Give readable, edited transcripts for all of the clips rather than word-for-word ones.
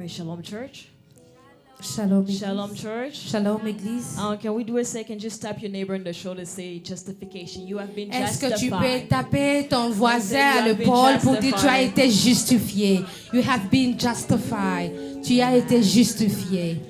Right, Shalom Church. Shalom Église. Shalom Church. Shalom Église. Can we do a second? Just tap your neighbor on the shoulder. Say justification. You have been Est-ce justified. que tu peux taper ton voisin à You have been l'épaule pour dire tu as justified. été justifié? You have been justified. Tu as été justifié.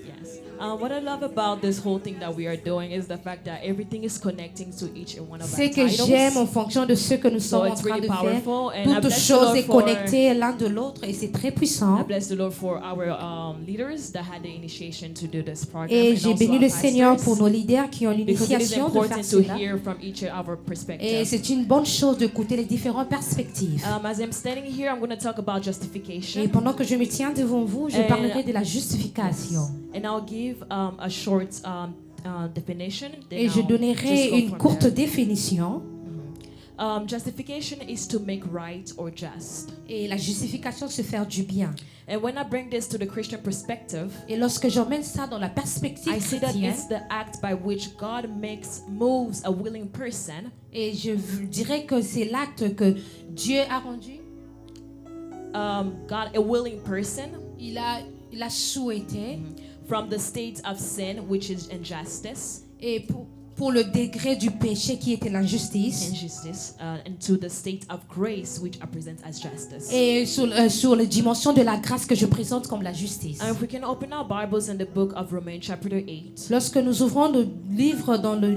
Yes. What I love about this whole thing that we are doing is the fact that everything is connecting to each and one of our C'est que titles. j'aime en fonction de ce que nous sommes en it's train really de faire. powerful, and I Toute bless the chose Lord est for- connectée l'un de l'autre et c'est très I puissant. bless the Lord for our leaders that had the initiation to do this program. Et and j'ai also béni our le Seigneur pastors, pour nos leaders qui ont because it is l'initiation de faire important to cela. hear from each of our Et perspectives. c'est une bonne chose d'écouter les différentes perspectives. As I'm standing here, I'm going to talk about Et justification. pendant que je me tiens devant vous, je parlerai de la justification. And I'll give a short definition. Then Et je I'll donnerai just go une from courte there. définition. Justification is to make right or just. Et la justification, c'est faire du bien. And when I bring this to the Christian perspective, Et lorsque j'emmène ça dans la perspective I see that chrétienne, it's the act by which God moves a willing person et je dirais que c'est l'acte que Dieu a rendu. a willing person Il a souhaité, from the state of sin, which is injustice, et pour le degré du péché qui était l'injustice, and to the state of grace, which represents as justice. et sur la dimension de la grâce que je présente comme la justice. And if we can open our Bibles in the book of Romans, chapter 8, Lorsque nous ouvrons le livre dans le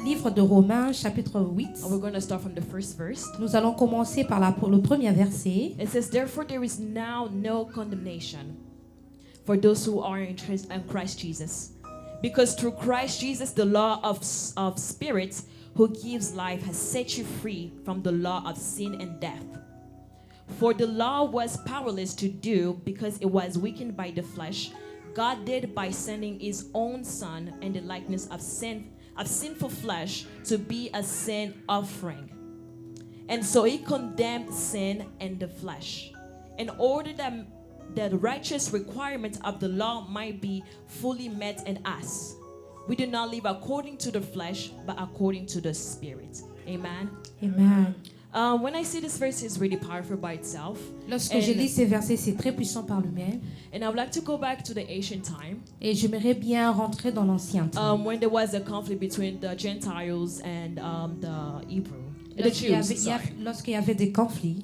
livre de Romains, chapitre 8, and we're going to start from the first verse. nous allons commencer par le premier verset. It says, "Therefore there is now no condemnation for those who are in Christ Jesus. Because through Christ Jesus, the law of spirit who gives life has set you free from the law of sin and death. For the law was powerless to do because it was weakened by the flesh. God did by sending his own son in the likeness of sinful flesh to be a sin offering. And so he condemned sin in the flesh, in order that the righteous requirement of the law might be fully met in us. We do not live according to the flesh, but according to the Spirit." Amen. Amen. When I see this verse, it's really powerful by itself. Lorsque je lis ces versets, c'est très puissant par lui-même. And I would like to go back to the ancient time, Et j'aimerais bien rentrer dans l'ancien temps. when there was a conflict between the Gentiles and the Hebrew, the Jews. Lorsqu'il y avait des conflits,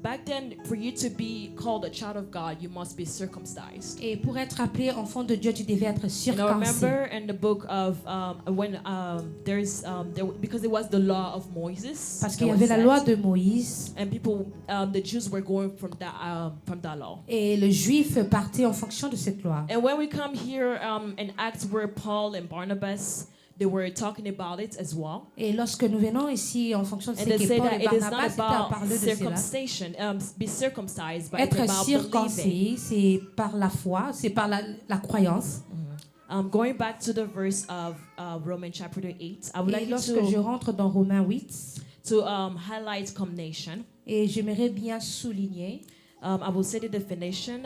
Back then, for you to be called a child of God, you must be circumcised. et pour être appelé enfant de Dieu, tu devais être And I circoncis. remember in the book of when because it was the law of Moses. Parce qu'il y that avait was la loi set, de Moïse and people, the Jews were going from that law. et le juif partait en fonction de cette loi. And when we come here in Acts, where Paul and Barnabas, they were talking about it as well. Et lorsque nous venons ici en fonction de ce And they que say Paul that et it is Barnabas not étaient à about parler de cela. circumcision, be circumcised, but it's Être about believing. circoncis, c'est par la foi, c'est par la croyance. Going back to the verse of Romans chapter 8, I would Et like lorsque je rentre dans Romains 8, to highlight condemnation. et j'aimerais bien souligner, I will say the definition.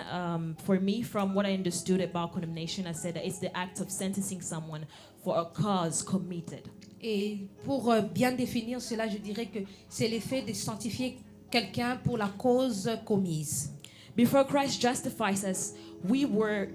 For me, from what I understood about condemnation, I said that it's the act of sentencing someone for a cause committed. et pour bien définir cela, je dirais que c'est l'effet de sanctifier quelqu'un pour la cause commise. Before Christ justifies us, we were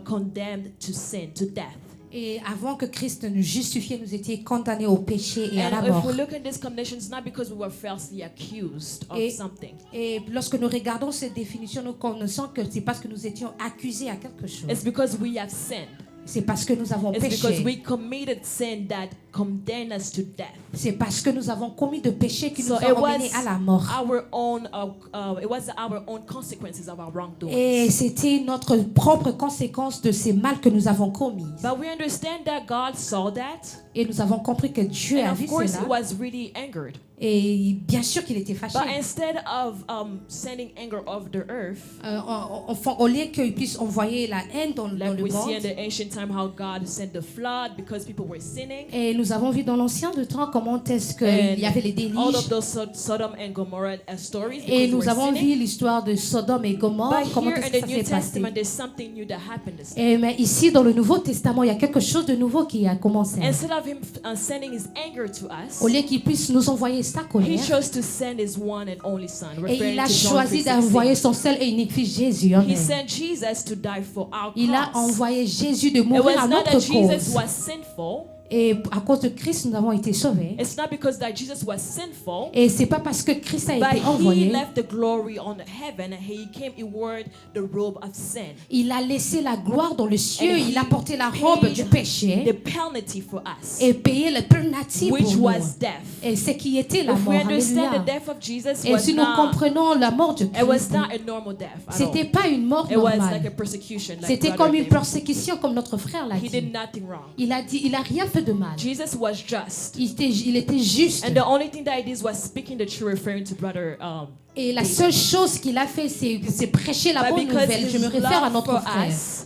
condemned to sin, to death. Et avant que Christ nous justifie, nous étions condamnés au péché et à la And if mort. we look at this condemnation, it's not because we were falsely accused of something. Et lorsque nous regardons cette définition, nous connaissons que c'est parce que nous étions accusés à quelque chose. It's because we have sinned. C'est parce que nous avons It's because péché. we committed sin that condemned us to death. C'est parce que nous avons commis de péchés qui So nous it ont emmenés à la mort. it was our own consequences of our wrongdoing. Et c'était notre propre conséquence de ces mal que nous avons commis. But we understand that God saw that, Et nous avons compris que Dieu and a of vu course, cela. He was really angered. Et bien sûr qu'il était fâché. But instead of sending anger over the earth, Au lieu qu'il puisse envoyer la haine dans like le we see in monde. the ancient time how God sent the flood because people were sinning. Et nous avons vu dans l'ancien de temps comment comment est-ce And qu'il y avait les all of déluges. those Sodom and Gomorrah stories Et because nous we're avons sinning. vu l'histoire de Sodome et Gomorre, But comment here est-ce in que the ça New s'est passé. Testament, there's something new that happened this time. Et, mais ici, dans le Nouveau Testament, il y a quelque chose de nouveau qui a commencé. Instead of him sending his anger to us, Au lieu qu'il puisse nous envoyer sa he colère, chose to send his one and only son. et Referring il a to John choisi 3:16. d'envoyer son seul et unique fils Jésus. He Amen. sent Jesus to die for our Il a cause. envoyé Jésus de It mourir à was not notre that Jesus cause. was sinful. Et à cause de Christ, nous avons été sauvés. It's not because that Jesus was sinful. Et c'est pas parce que Christ a But été he envoyé. left the glory on heaven and he came, he wore the robe of sin. Il a laissé la gloire dans le cieux. And Il a he porté la robe paid du péché the penalty for us, et payé le penalty which pour nous. was death. Et ce qui était la If mort. we understand Alléluia. the death of Jesus Et was si nous not, comprenons la mort de it was Christ, not a normal death at all. c'était pas une mort It was like a normale. persecution. Like C'était Brother comme une David. persécution, comme notre frère l'a He did dit. nothing wrong. Il a rien fait de mal. Jesus was just. Il était juste. And the only thing that he did was speaking the truth, referring to Brother Et la seule chose qu'il a fait, c'est prêcher la but bonne because nouvelle. Je his me réfère à love notre for frère. us,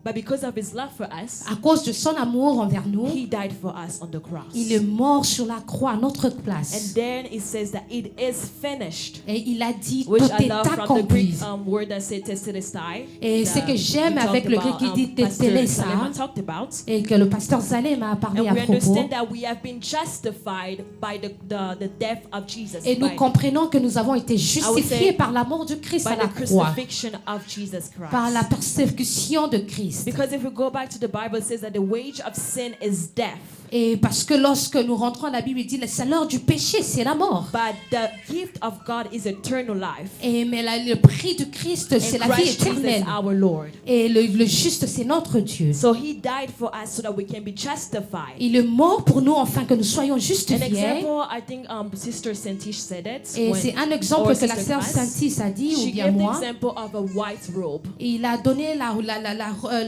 but because of his love for us, À cause de son amour envers nous, he died for us on the cross. il est mort sur la croix à notre place. And then it says that it is finished, Et il a dit, which tout I est love from the accompli. Greek word that says testelestai. Et ce que j'aime avec le grec qui dit Pastor testelestai, Salema talked about. et que le pasteur Zalem a parlé And à we propos. understand that we have been justified by the death of Jesus, Et nous by comprenons que nous avons été say justifiés par la mort de Christ à the la croix, crucifixion of Jesus par la Christ. persécution de Christ. Because if we go back to the Bible, it says that the wage of sin is death. Et parce que lorsque nous rentrons, la Bible dit le salaire du péché, c'est la mort. But the gift of God is eternal life. Et mais le prix du Christ, c'est And la vie Christ Jesus, éternelle. our Lord. Et le juste, c'est notre Dieu. So he died for us so that we can be justified. Il est mort pour nous afin que nous soyons An justifiés. example, I think Sister Santish said it. Et when- c'est un exemple or que la Sister sœur Grace. Saintis a dit, ou She bien gave the moi. example of a white robe. Et il a donné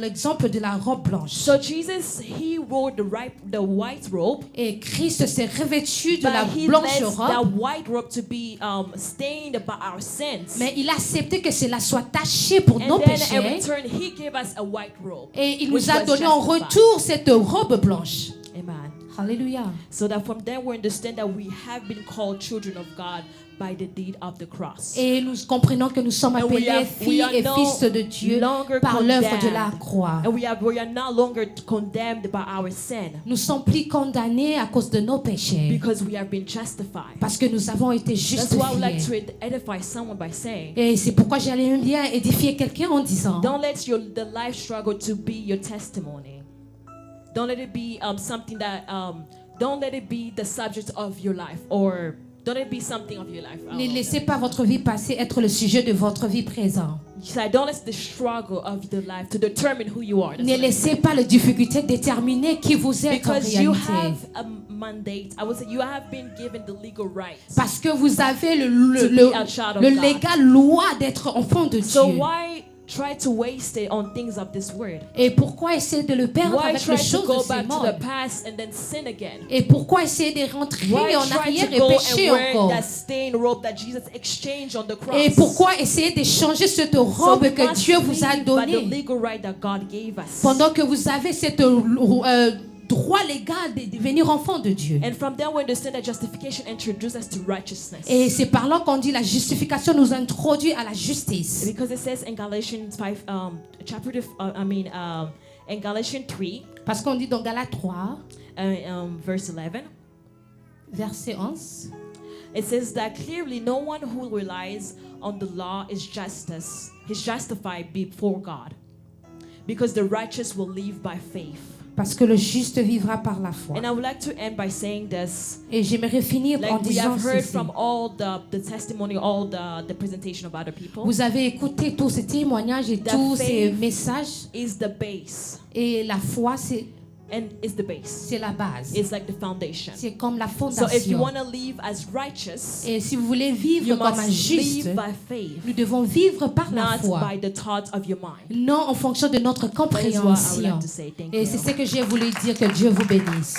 l'exemple de la robe blanche. So Jesus, he wore the white robe, Et Christ s'est revêtu de but la he blanche lets that robe. white robe to be stained by our sins. Mais il a accepté que cela soit taché pour And nos then in péchés. return, he gave us a white robe. Et il which nous a was donné en justified. retour cette robe blanche. Amen. Alléluia. So that from there we understand that we have been called children of God by the deed of the cross. Et nous comprenons que nous sommes And we appelés are filles et no fils de Dieu longer par l'œuvre de condemned. la croix. And we are no longer condemned by our sin Nous sommes plus condamnés à cause de nos péchés. because we have been justified. Parce que nous avons été That's why I would like justifiés. to edify someone by saying, Et c'est pourquoi j'allais bien édifier quelqu'un en disant, don't let the life struggle to be your testimony. Don't let it be something that don't let it be the subject of your life, or don't let it be something of your life. ne laissez pas votre vie passée être le sujet de votre vie présente. Don't let the struggle of the life to determine who you are. That's Ne what I laissez pas la difficulté déterminer qui vous êtes en Because you réalité. have a mandate. I would say you have been given the legal right. Parce que vous avez To be a child of God. légal loi d'être enfant de So Dieu. why try to waste it on things of this world? Et pourquoi essayer de le perdre Why avec try les to choses go de ces back to the mondes? past and then sin again? Et pourquoi essayer de rentrer Why en try arrière to et go pécher and wear encore? that stained robe that Jesus exchanged on the cross? Et pourquoi essayer d'échanger cette So robe we que must Dieu vous a live by the donnée legal right that God gave us. pendant que vous avez cette droit légal de devenir enfant de Dieu? And from there we understand that justification introduces us to righteousness. Et c'est par là qu'on dit la justification nous introduit à la justice. Because it says in Galatians 5, in Galatians 3, Parce qu'on dit dans Galates 3, verse 11, verset 11, it says that clearly no one who relies on the law is justified before God, because the righteous will live by faith. parce que le juste vivra par la foi. And I would like to end by saying this. Et j'aimerais finir en Like we disant have heard ceci. from all the testimony, all the presentation of other people, Vous avez écouté tous ces témoignages et The tous ces faith messages. is the base, Et la foi, c'est and is the base. la base. It's like the foundation. C'est comme la So if you fondation. want to live as righteous, Et si vous voulez vivre you comme un must juste, live by faith, nous devons vivre par la not foi. by the thoughts of your mind. Non en fonction de notre That is what I would compréhension. like to say. Thank Et you. c'est ce que j'ai voulu dire. Que Dieu vous bénisse.